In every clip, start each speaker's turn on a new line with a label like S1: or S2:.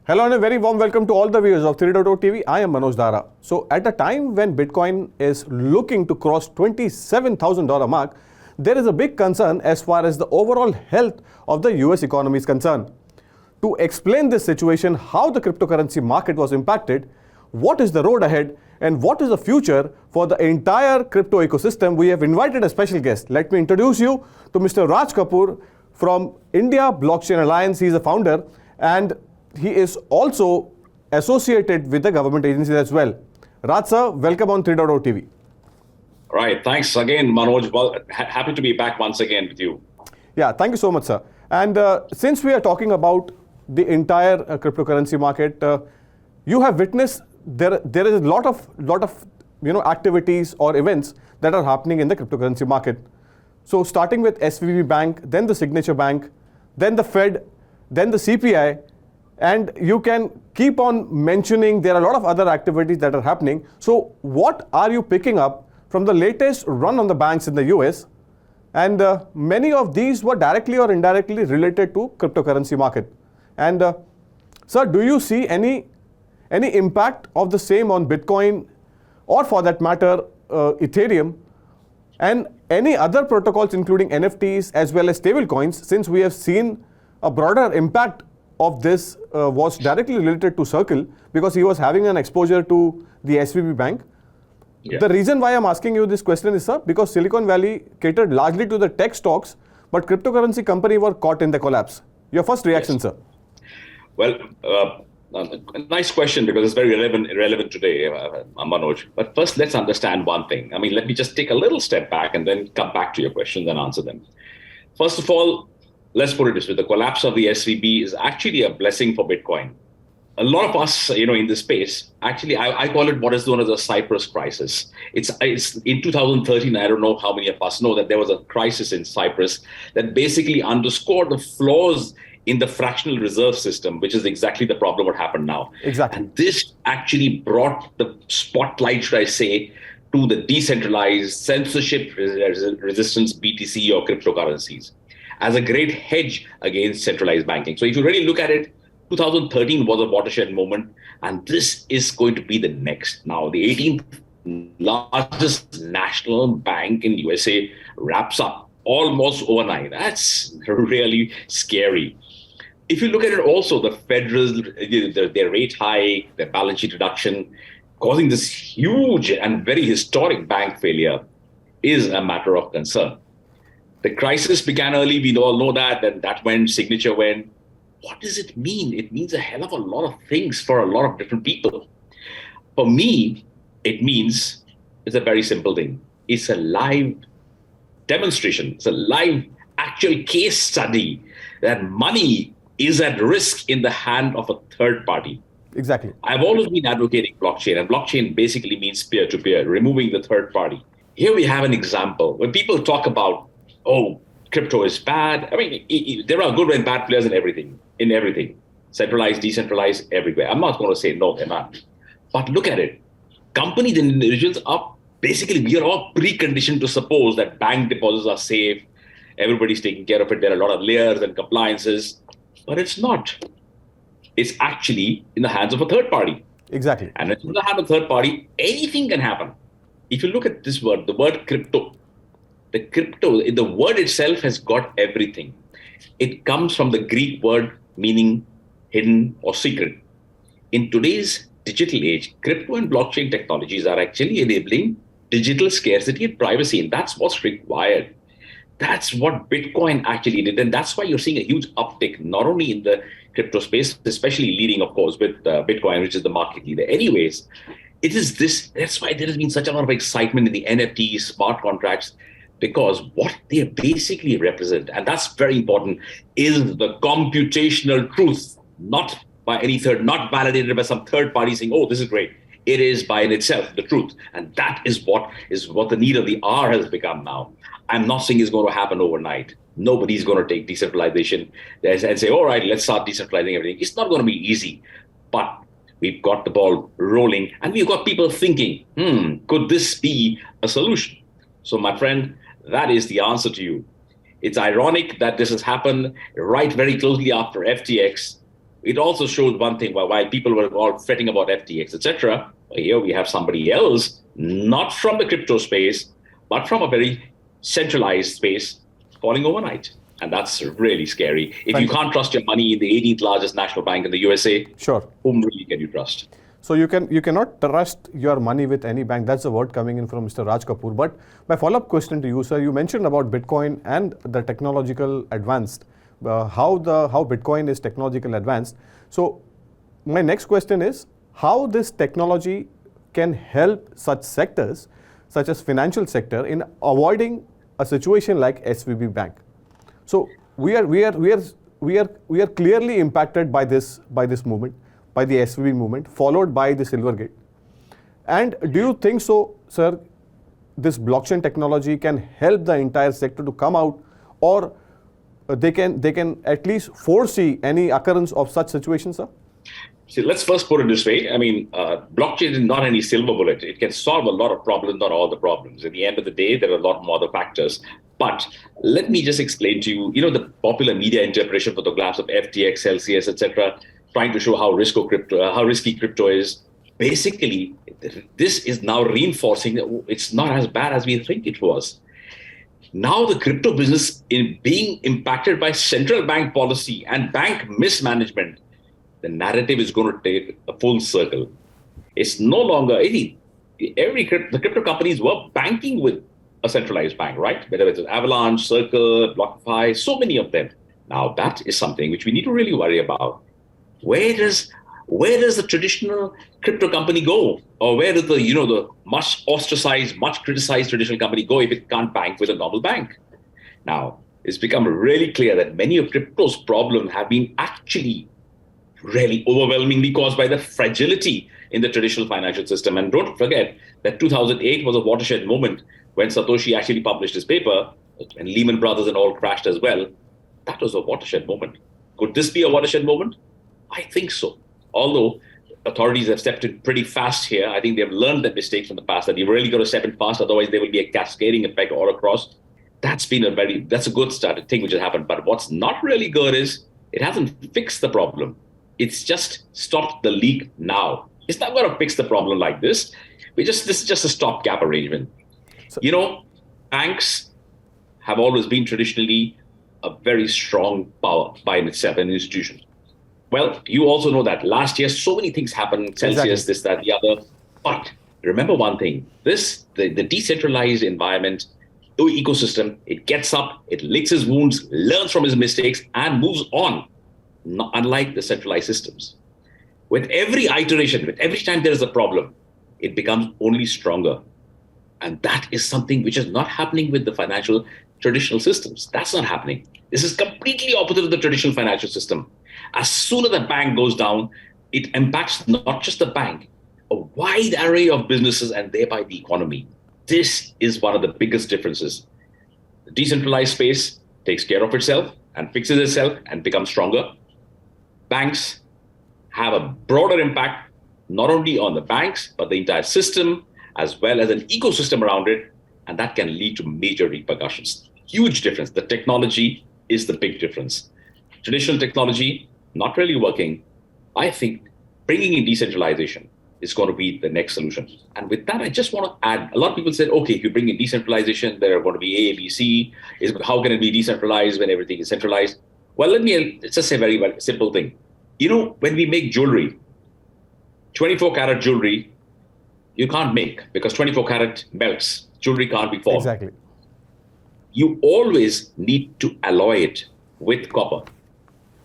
S1: Hello and a very warm welcome to all the viewers of 3.0 TV. I am Manoj Dara. So at a time when Bitcoin is looking to cross $27,000 mark, there is a big concern as far as the overall health of the US economy is concerned. To explain this situation, how the cryptocurrency market was impacted, what is the road ahead, and what is the future for the entire crypto ecosystem, we have invited a special guest. Let me introduce you to Mr. Raj Kapoor from India Blockchain Alliance. He is a founder and he is also associated with the government agencies as well. Raj sir, welcome on 3.0 TV.
S2: Right, thanks again, Manoj. Well, happy to be back once again with you.
S1: Yeah, thank you so much, sir. And since we are talking about the entire cryptocurrency market, you have witnessed there is a lot of activities or events that are happening in the cryptocurrency market. So starting with SVB Bank, then the Signature Bank, then the Fed, then the CPI, and you can keep on mentioning there are a lot of other activities that are happening. So what are you picking up from the latest run on the banks in the US? And many of these were directly or indirectly related to cryptocurrency market. And sir, do you see any impact of the same on Bitcoin, or for that matter, Ethereum, and any other protocols including NFTs as well as stable coins, since we have seen a broader impact of this was directly related to Circle because he was having an exposure to the SVB Bank. Yeah. The reason why I'm asking you this question is, sir, because Silicon Valley catered largely to the tech stocks, but cryptocurrency company were caught in the collapse. Your first reaction, yes, sir?
S2: Well, a nice question because it's very relevant today, Manoj. But first, let's understand one thing. I mean, let me just take a little step back and then come back to your questions and answer them. First of all, let's put it this way. The collapse of the SVB is actually a blessing for Bitcoin. A lot of us, in this space, actually, I call it what is known as a Cyprus crisis. It's in 2013, I don't know how many of us know that there was a crisis in Cyprus that basically underscored the flaws in the fractional reserve system, which is exactly the problem what happened now.
S1: Exactly.
S2: And this actually brought the spotlight, should I say, to the decentralized, censorship resistance BTC or cryptocurrencies as a great hedge against centralized banking. So if you really look at it, 2013 was a watershed moment, and this is going to be the next. Now, the 18th largest national bank in USA wraps up almost overnight. That's really scary. If you look at it also, the federal, their rate hike, their balance sheet reduction, causing this huge and very historic bank failure is a matter of concern. The crisis began early, we all know that, and that went, Signature went. What does it mean? It means a hell of a lot of things for a lot of different people. For me, it means it's a very simple thing. It's a live demonstration. It's a live actual case study that money is at risk in the hand of a third party.
S1: Exactly.
S2: I've always been advocating blockchain, and blockchain basically means peer-to-peer, removing the third party. Here we have an example. When people talk about, oh, crypto is bad. I mean, there are good and bad players in everything. Centralized, decentralized, everywhere. I'm not going to say no, they're not. But look at it. Companies and individuals are basically, we are all preconditioned to suppose that bank deposits are safe. Everybody's taking care of it. There are a lot of layers and compliances, but it's not. It's actually in the hands of a third party.
S1: Exactly.
S2: And if you have a third party, anything can happen. If you look at this word, the word crypto, the word itself has got everything. It comes from the Greek word meaning hidden or secret. In today's digital age, crypto and blockchain technologies are actually enabling digital scarcity and privacy, and that's what's required. That's what Bitcoin actually did, and that's why you're seeing a huge uptick, not only in the crypto space, especially leading, of course, with Bitcoin, which is the market leader. Anyways, it is this. That's why there has been such a lot of excitement in the NFTs, smart contracts, because what they basically represent, and that's very important, is the computational truth, not by any third, not validated by some third party saying, oh, this is great. It is by in itself the truth. And that is what the need of the hour has become now. I'm not saying it's going to happen overnight. Nobody's going to take decentralization and say, all right, let's start decentralizing everything. It's not going to be easy, but we've got the ball rolling and we've got people thinking, could this be a solution? So my friend, that is the answer to you. It's ironic that this has happened right very closely after FTX, it also shows one thing, while people were all fretting about FTX, etc., here we have somebody else, not from the crypto space, but from a very centralized space, falling overnight. And that's really scary. If you can't trust your money in the 18th largest national bank in the USA,
S1: sure,
S2: whom really can you trust?
S1: So you cannot trust your money with any bank. That's the word coming in from Mr. Raj Kapoor. But my follow-up question to you, sir, you mentioned about Bitcoin and the technological advanced, how Bitcoin is technological advanced. So my next question is how this technology can help such sectors, such as financial sector, in avoiding a situation like SVB Bank. So we are clearly impacted by this movement, by the SVB movement, followed by the Silvergate. And do you think so, sir, this blockchain technology can help the entire sector to come out, or they can at least foresee any occurrence of such situations, sir?
S2: See, let's first put it this way. I mean, blockchain is not any silver bullet. It can solve a lot of problems, not all the problems. At the end of the day, there are a lot more other factors. But let me just explain to you, the popular media interpretation for the collapse of FTX, Celsius, etc., trying to show how risky crypto is. Basically, this is now reinforcing that it's not as bad as we think it was. Now the crypto business is being impacted by central bank policy and bank mismanagement. The narrative is going to take a full circle. It's no longer the crypto companies were banking with a centralized bank, right? Whether it's Avalanche, Circle, BlockFi, so many of them. Now that is something which we need to really worry about. Where does the traditional crypto company go, or where does the much ostracized, much criticized traditional company go if it can't bank with a normal bank? Now it's become really clear that many of crypto's problems have been actually really overwhelmingly caused by the fragility in the traditional financial system. And don't forget that 2008 was a watershed moment when Satoshi actually published his paper, and Lehman Brothers and all crashed as well. That was a watershed moment. Could this be a watershed moment? I think so. Although authorities have stepped in pretty fast here, I think they've learned their mistakes from the past, that you've really got to step in fast, otherwise there will be a cascading effect all across. That's a good start, thing which has happened. But what's not really good is it hasn't fixed the problem. It's just stopped the leak now. It's not going to fix the problem like this. This is just a stopgap arrangement. So, banks have always been traditionally a very strong power by itself, an institution. Well, you also know that last year, so many things happened, Celsius, this, that, the other. But remember one thing, the decentralized environment, ecosystem, it gets up, it licks its wounds, learns from its mistakes, and moves on, unlike the centralized systems. With every iteration, with every time there is a problem, it becomes only stronger. And that is something which is not happening with the financial traditional systems. That's not happening. This is completely opposite of the traditional financial system. As soon as the bank goes down, it impacts not just the bank, a wide array of businesses and thereby the economy. This is one of the biggest differences. The decentralized space takes care of itself and fixes itself and becomes stronger. Banks have a broader impact, not only on the banks, but the entire system, as well as an ecosystem around it, and that can lead to major repercussions. Huge difference. The technology is the big difference. Traditional technology, not really working. I think bringing in decentralization is going to be the next solution. And with that, I just want to add, a lot of people said, okay, if you bring in decentralization, there are going to be A, B, C. How can it be decentralized when everything is centralized? Well, let's just say a very, very simple thing. When we make jewelry, 24 karat jewelry, you can't make because 24 karat melts. Jewelry can't be formed.
S1: Exactly.
S2: You always need to alloy it with copper.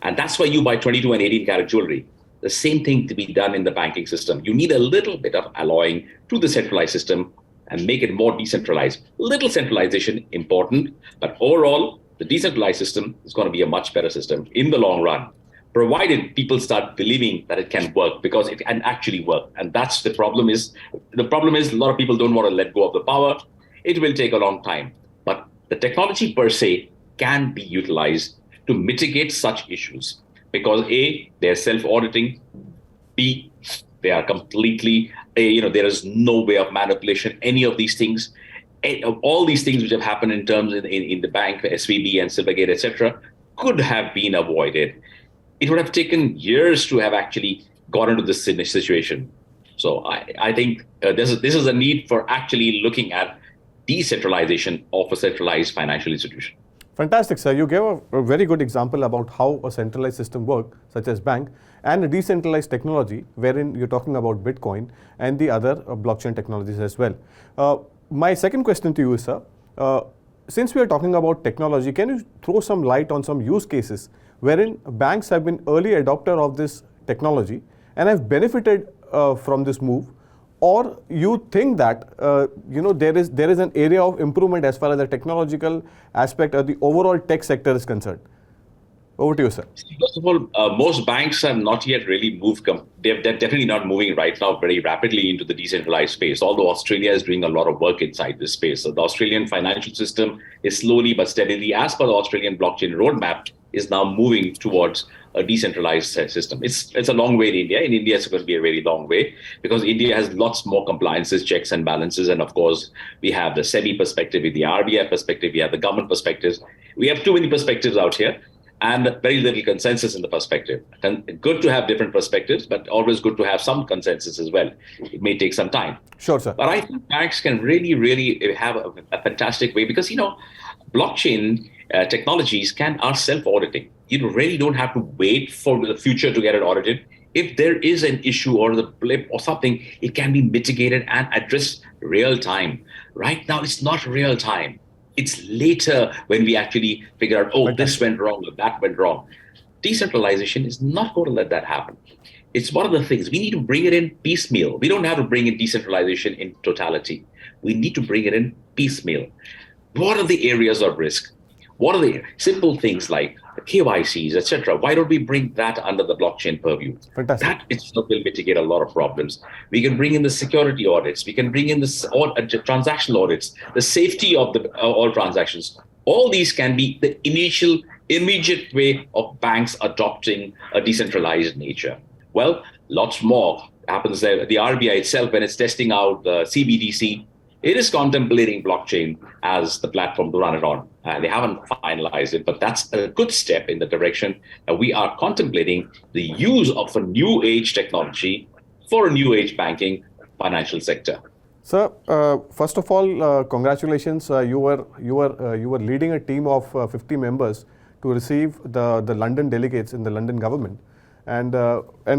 S2: And that's why you buy 22 and 18 karat jewelry. The same thing to be done in the banking system. You need a little bit of alloying to the centralized system and make it more decentralized. Little centralization, important, but overall, the decentralized system is going to be a much better system in the long run, provided people start believing that it can work, because it can actually work. And that's the problem is. The problem is a lot of people don't want to let go of the power. It will take a long time. But the technology per se can be utilized to mitigate such issues. Because A, they're self-auditing. B, they are completely, there is no way of manipulation, any of these things. All these things which have happened in terms in the bank, SVB and Silvergate, etc., could have been avoided. it would have taken years to have actually got into this situation. So I think this is a need for actually looking at decentralization of a centralized financial institution.
S1: Fantastic, sir. You gave a very good example about how a centralized system works, such as bank, and a decentralized technology, wherein you're talking about Bitcoin and the other blockchain technologies as well. My second question to you is, sir, since we are talking about technology, can you throw some light on some use cases wherein banks have been early adopter of this technology and have benefited from this move? Or you think that there is an area of improvement as far as the technological aspect or the overall tech sector is concerned? Over to you, sir.
S2: First of all, most banks have not yet really moved. They're definitely not moving right now very rapidly into the decentralized space, although Australia is doing a lot of work inside this space. So the Australian financial system is slowly but steadily, as per the Australian blockchain roadmap, is now moving towards a decentralized system. It's a long way in India. In India, it's going to be a very long way because India has lots more compliances, checks and balances. And of course, we have the SEBI perspective, the RBI perspective, we have the government perspectives. We have too many perspectives out here and very little consensus in the perspective. And good to have different perspectives, but always good to have some consensus as well. It may take some time.
S1: Sure, sir.
S2: But I think banks can really have a fantastic way because, blockchain technologies are self-auditing. You really don't have to wait for the future to get it audited. If there is an issue or the blip or something, it can be mitigated and addressed real time. Right now, it's not real time. It's later when we actually figure out, this went wrong or that went wrong. Decentralization is not going to let that happen. It's one of the things. We need to bring it in piecemeal. We don't have to bring in decentralization in totality. We need to bring it in piecemeal. What are the areas of risk? What are the simple things like KYCs, etc.? Why don't we bring that under the blockchain purview?
S1: Fantastic.
S2: That itself will mitigate a lot of problems. We can bring in the security audits. We can bring in the transactional audits, the safety of all transactions. All these can be the immediate way of banks adopting a decentralized nature. Well, lots more happens there. The RBI itself, when it's testing out the CBDC, it is contemplating blockchain as the platform to run it on. They haven't finalized it, but that's a good step in the direction that we are contemplating the use of a new age technology for a new age banking financial sector.
S1: Sir, first of all, congratulations. You were leading a team of 50 members to receive the London delegates in the London government. And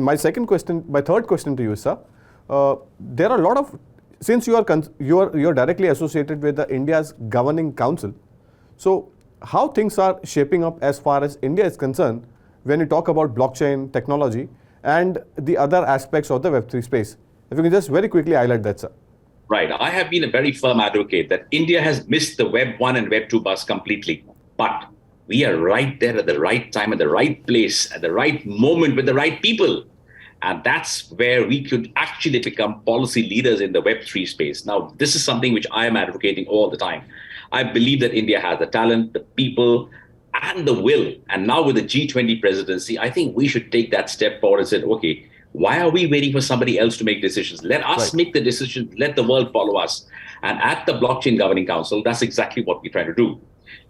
S1: my third question to you, sir, there are a lot of, since you are directly associated with the India's governing council, so how things are shaping up as far as India is concerned when you talk about blockchain technology and the other aspects of the Web3 space? If you can just very quickly highlight that, sir.
S2: Right. I have been a very firm advocate that India has missed the Web 1 and Web 2 bus completely. But we are right there at the right time, at the right place, at the right moment with the right people. And that's where we could actually become policy leaders in the Web3 space. Now, this is something which I am advocating all the time. I believe that India has the talent, the people, and the will. And now with the G20 presidency, I think we should take that step forward and say, okay, why are we waiting for somebody else to make decisions? Let us make the decisions. Let the world follow us. And at the Blockchain Governing Council, that's exactly what we're trying to do.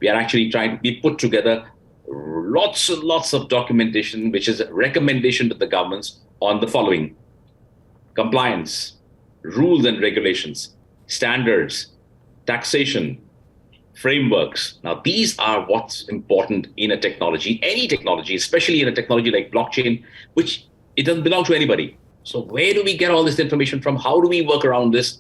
S2: We are actually we put together lots and lots of documentation, which is a recommendation to the governments on the following: compliance, rules and regulations, standards, taxation, frameworks. Now, these are what's important in a technology, any technology, especially in a technology like blockchain, which it doesn't belong to anybody. So where do we get all this information from? How do we work around this?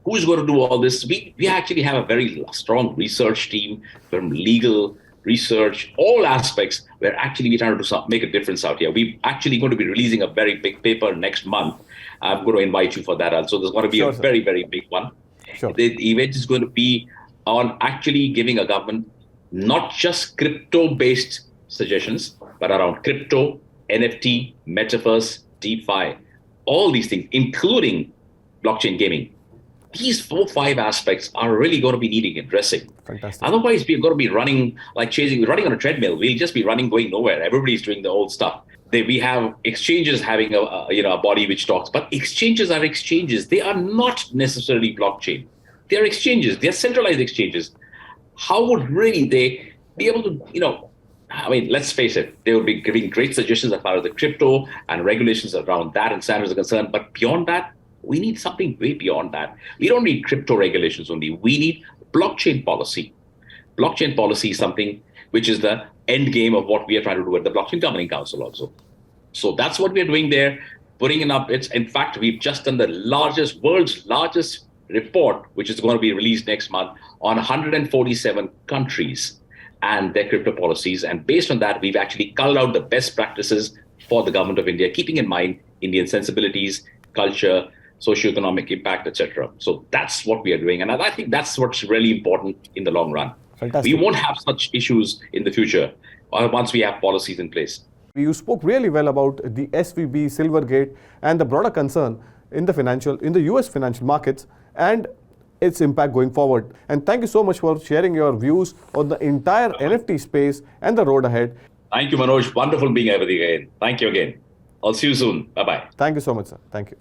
S2: Who's going to do all this? We actually have a very strong research team from legal, research, all aspects. We're actually trying to make a difference out here. We're actually going to be releasing a very big paper next month. I'm going to invite you for that also. There's going to be a very, very big one.
S1: Sure.
S2: The event is going to be on actually giving a government not just crypto-based suggestions, but around crypto, NFT, Metaverse, DeFi, all these things, including blockchain gaming. These 4-5 aspects are really going to be needing addressing.
S1: Fantastic.
S2: Otherwise, we're going to be running on a treadmill. We'll just be running, going nowhere. Everybody's doing the old stuff. We have exchanges having a body which talks, but exchanges are exchanges. They are not necessarily blockchain. They are exchanges. They are centralized exchanges. How would really they be able to, I mean, let's face it, they will be giving great suggestions as far as the crypto and regulations around that and standards are concerned. But beyond that, we need something way beyond that. We don't need crypto regulations only. We need blockchain policy. Blockchain policy is something which is the end game of what we are trying to do at the Blockchain Governing Council also. So that's what we're doing there, putting in up. In fact, we've just done the world's largest report, which is going to be released next month on 147 countries and their crypto policies. And based on that, we've actually culled out the best practices for the government of India, keeping in mind Indian sensibilities, culture, socioeconomic impact, etc. So that's what we are doing. And I think that's what's really important in the long run.
S1: Fantastic.
S2: We won't have such issues in the future once we have policies in place.
S1: You spoke really well about the SVB, Silvergate, and the broader concern in the US financial markets and its impact going forward. And thank you so much for sharing your views on the entire NFT space and the road ahead.
S2: Thank you, Manoj. Wonderful being here with you again. Thank you again. I'll see you soon. Bye-bye.
S1: Thank you so much, sir. Thank you.